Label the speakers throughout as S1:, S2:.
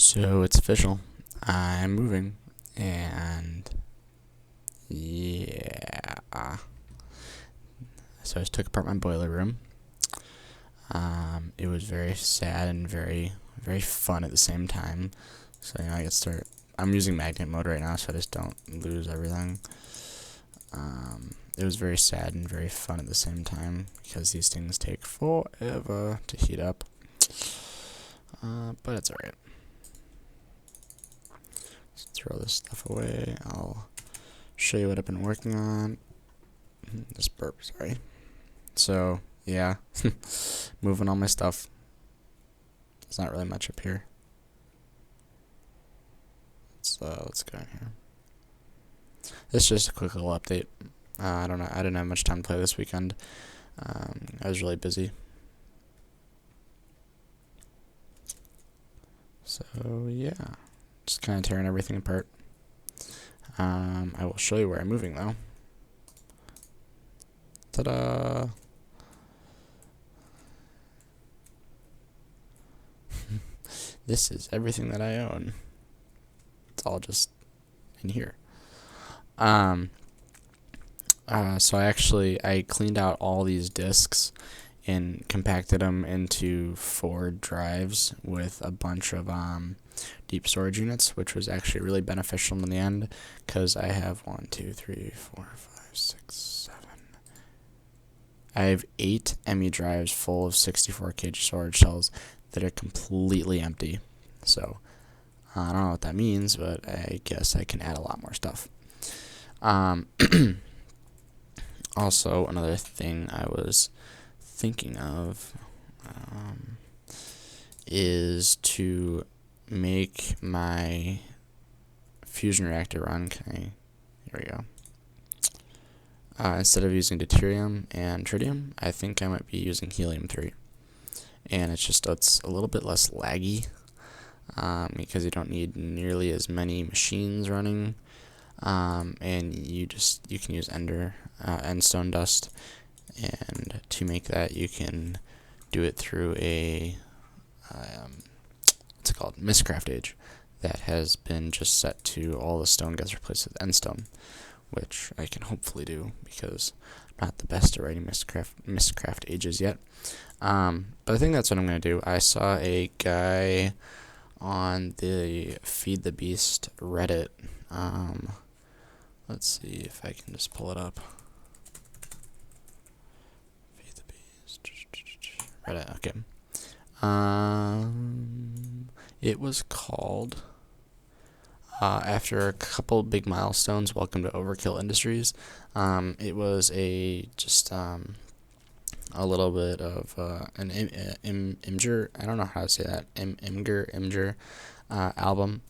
S1: So it's official. I'm moving, and yeah. So I just took apart my boiler room. It was very sad and very, very fun at the same time. So I get start. I'm using magnet mode right now, so I just don't lose everything. It was very sad and very fun at the same time because these things take forever to heat up. But it's alright. Let's throw this stuff away. I'll show you what I've been working on. This burp, sorry. So, yeah. Moving all my stuff. There's not really much up here. Let's go in here. This is just a quick little update. I don't know. I didn't have much time to play this weekend. I was really busy. So, yeah. Just kind of tearing everything apart. I will show you where I'm moving, though. Ta-da! This is everything that I own. It's all just in here. So I cleaned out all these discs and compacted them into 4 drives with a bunch of deep storage units, which was actually really beneficial in the end because I have 1, 2, 3, 4, 5, 6, 7. I have 8 ME drives full of 64 kg storage cells that are completely empty. So I don't know what that means, but I guess I can add a lot more stuff. Also, another thing I was thinking of is to make my fusion reactor run. Here we go. Instead of using deuterium and tritium, I think I might be using helium-3. And it's a little bit less laggy because you don't need nearly as many machines running. And you can use endstone dust, and to make that you can do it through a what's it called, Mistcraft age that has been just set to all the stone gets replaced with endstone, which I can hopefully do because I'm not the best at writing Mistcraft ages yet. But I think that's what I'm gonna do. I saw a guy on the Feed the Beast Reddit. Let's see if I can just pull it up. Feed the Beast. Reddit, okay. It was called, after a couple big milestones, welcome to Overkill Industries. It was a little bit of an Imgur, I don't know how to say that, Imgur album.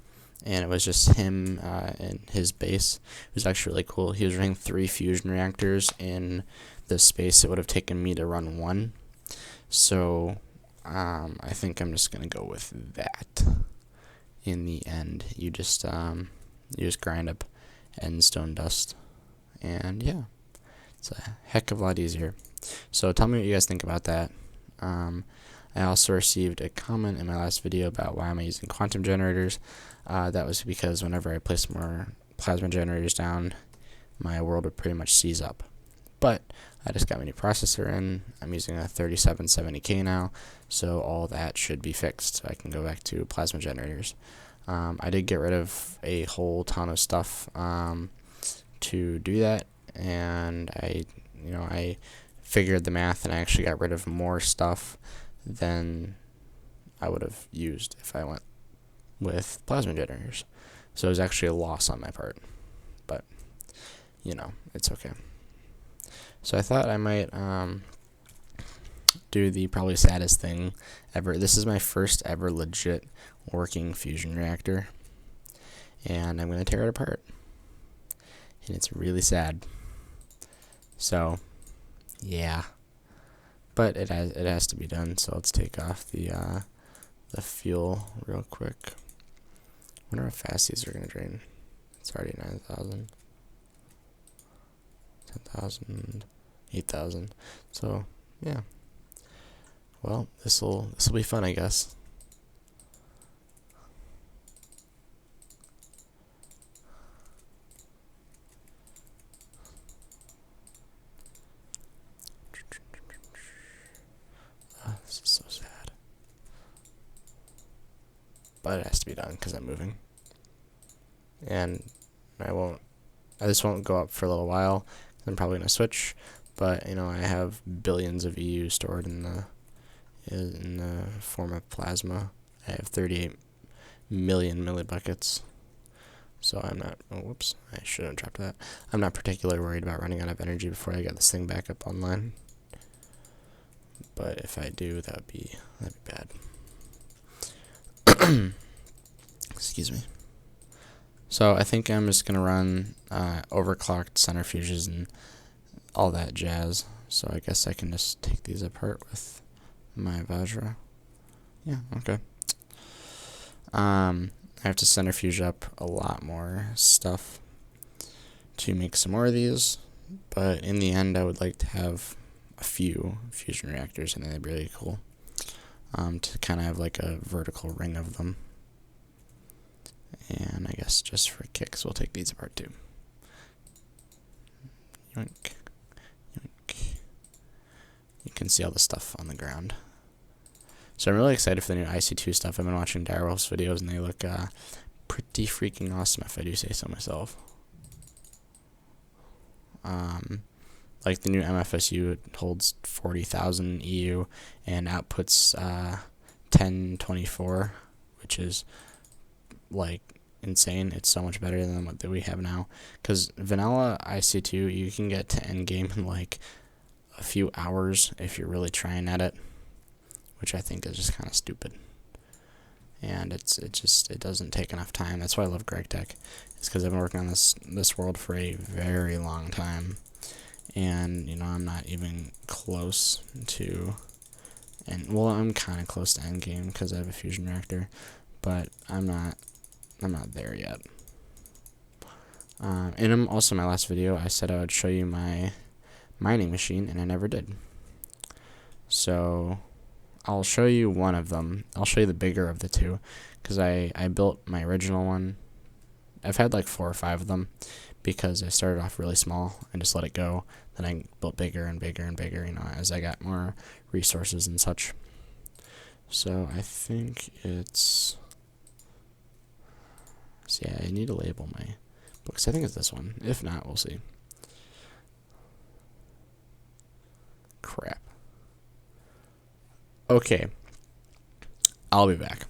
S1: And it was just him and his bass. It was actually really cool. He was running 3 fusion reactors in the space it would have taken me to run 1. So I think I'm just gonna go with that. In the end, you just grind up endstone dust, and yeah, it's a heck of a lot easier. So tell me what you guys think about that. I also received a comment in my last video about why am I using quantum generators. That was because whenever I place more plasma generators down, my world would pretty much seize up. But I just got my new processor in. I'm using a 3770K now, so all that should be fixed. So I can go back to plasma generators. I did get rid of a whole ton of stuff to do that, and I figured the math, and I actually got rid of more stuff than I would have used if I went with plasma generators. So it was actually a loss on my part, but it's okay. So I thought I might do the probably saddest thing ever. This is my first ever legit working fusion reactor, and I'm going to tear it apart, and it's really sad. So yeah, but it has to be done. So let's take off the fuel real quick. Wonder how fast these are gonna drain. It's already 9,000, 10,000, 8,000. So yeah. Well, this'll be fun, I guess. but it has to be done because I'm moving. And this won't go up for a little while. I'm probably going to switch, but I have billions of EU stored in the form of plasma. I have 38 million millibuckets. So I'm not, whoops, I should have dropped that. I'm not particularly worried about running out of energy before I get this thing back up online. But if I do, that'd be bad. Excuse me. So I think I'm just gonna run overclocked centrifuges and all that jazz. So I guess I can just take these apart with my Vajra. Yeah, okay. I have to centrifuge up a lot more stuff to make some more of these, but in the end I would like to have a few fusion reactors. I think they'd be really cool, to kind of have like a vertical ring of them. And I guess just for kicks we'll take these apart too. Yoink, yoink. You can see all the stuff on the ground. So I'm really excited for the new IC2 stuff. I've been watching Direwolf's videos and they look pretty freaking awesome, if I do say so myself. Like the new MFSU, it holds 40,000 EU and outputs 1024, which is like insane. It's so much better than what we have now. Because vanilla IC2, you can get to endgame in like a few hours if you're really trying at it, which I think is just kind of stupid. And it doesn't take enough time. That's why I love GregTech. It's because I've been working on this world for a very long time, and I'm not even close to, I'm kind of close to endgame because I have a fusion reactor, but I'm not there yet. And also in my last video, I said I would show you my mining machine, and I never did. So I'll show you one of them. I'll show you the bigger of the two, because I built my original one. I've had like 4 or 5 of them, because I started off really small and just let it go. Then I built bigger and bigger and bigger, as I got more resources and such. So I think it's, yeah, I need to label my books. I think it's this one. If not, we'll see. Crap. Okay, I'll be back.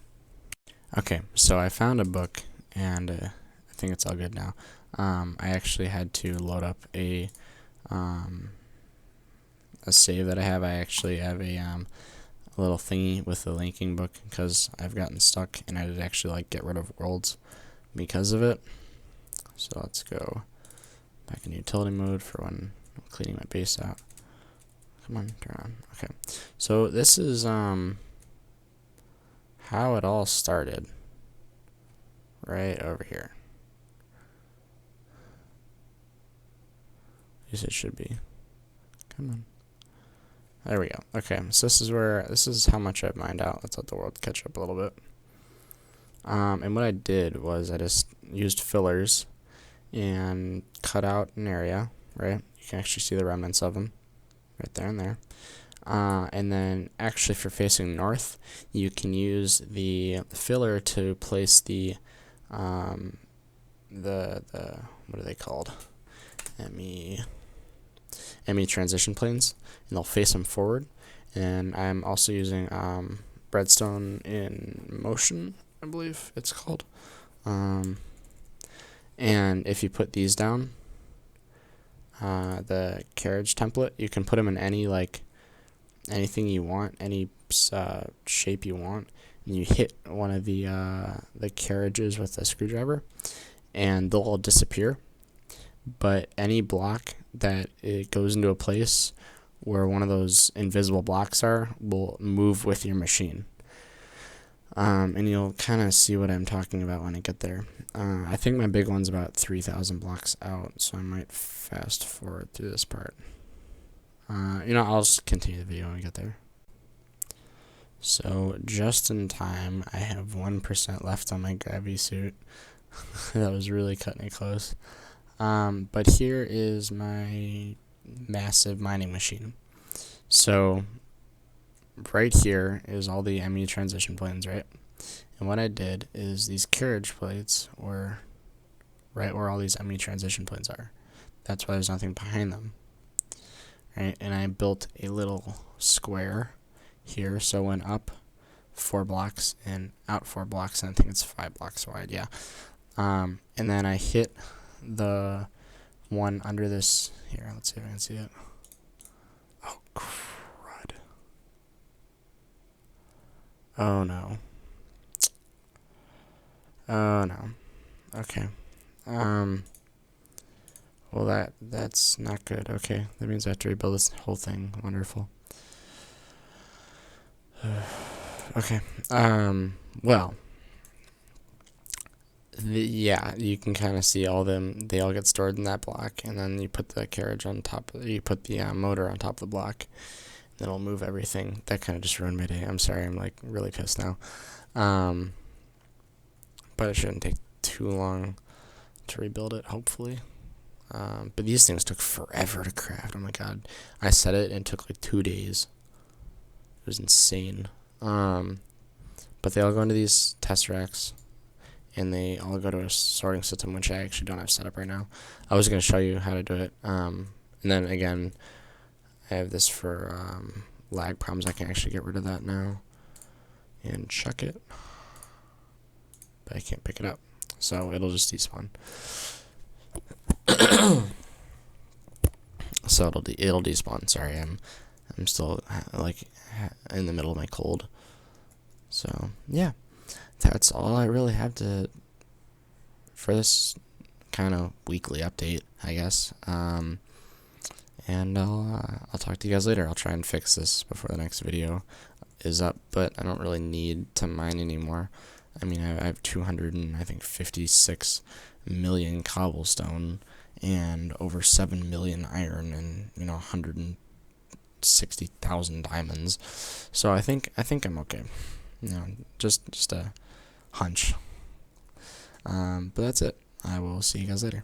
S1: Okay, so I found a book, and I think it's all good now. I actually had to load up a save that I have. I actually have a little thingy with the linking book, because I've gotten stuck, and I did actually like get rid of worlds because of it. So let's go back in utility mode for when I'm cleaning my base out. Come on, turn on. Okay, so this is how it all started, right over here. At least it should be. Come on. There we go. Okay, so this is how much I've mined out. Let's let the world catch up a little bit. And what I did was I just used fillers and cut out an area, right? You can actually see the remnants of them right there and there. And then actually for facing north, you can use the filler to place the what are they called? ME transition planes, and they'll face them forward. And I'm also using redstone in motion, I believe it's called. And if you put these down, the carriage template, you can put them in any anything you want, any shape you want, and you hit one of the carriages with a screwdriver, and they'll all disappear. But any block that it goes into a place where one of those invisible blocks are will move with your machine. And you'll kind of see what I'm talking about when I get there. I think my big one's about 3,000 blocks out, so I might fast forward through this part. I'll just continue the video when we get there. So, just in time, I have 1% left on my gravity suit. That was really cutting it close. But here is my massive mining machine. So, right here is all the ME transition planes, right? And what I did is these carriage plates were right where all these empty transition plates are. That's why there's nothing behind them. Right? And I built a little square here, so it went up 4 blocks and out 4 blocks, and I think it's 5 blocks wide, yeah. And then I hit the one under this. Here, let's see if I can see it. Oh, crud. Oh, no. Oh, no. Okay. Well, that's not good. Okay, that means I have to rebuild this whole thing. Wonderful. Okay. Well. Yeah, you can kind of see all them. They all get stored in that block, and then you put the carriage on top. You put the motor on top of the block. Then it'll move everything. That kind of just ruined my day. I'm sorry. I'm like really pissed now. But it shouldn't take too long to rebuild it. Hopefully. But these things took forever to craft. Oh my god. I set it and it took like 2 days. It was insane. But they all go into these test racks, and they all go to a sorting system, which I actually don't have set up right now. I was going to show you how to do it. And then again, I have this for lag problems. I can actually get rid of that now and chuck it. But I can't pick it up. So it'll just despawn. So it'll despawn. Sorry, I'm still like in the middle of my cold. So yeah, that's all I really have for this kind of weekly update, I guess. And I'll talk to you guys later. I'll try and fix this before the next video is up, but I don't really need to mine anymore. I mean, I have 256 million cobblestone and over 7 million iron and 160,000 diamonds. So I think I'm okay. Just a hunch. But that's it. I will see you guys later.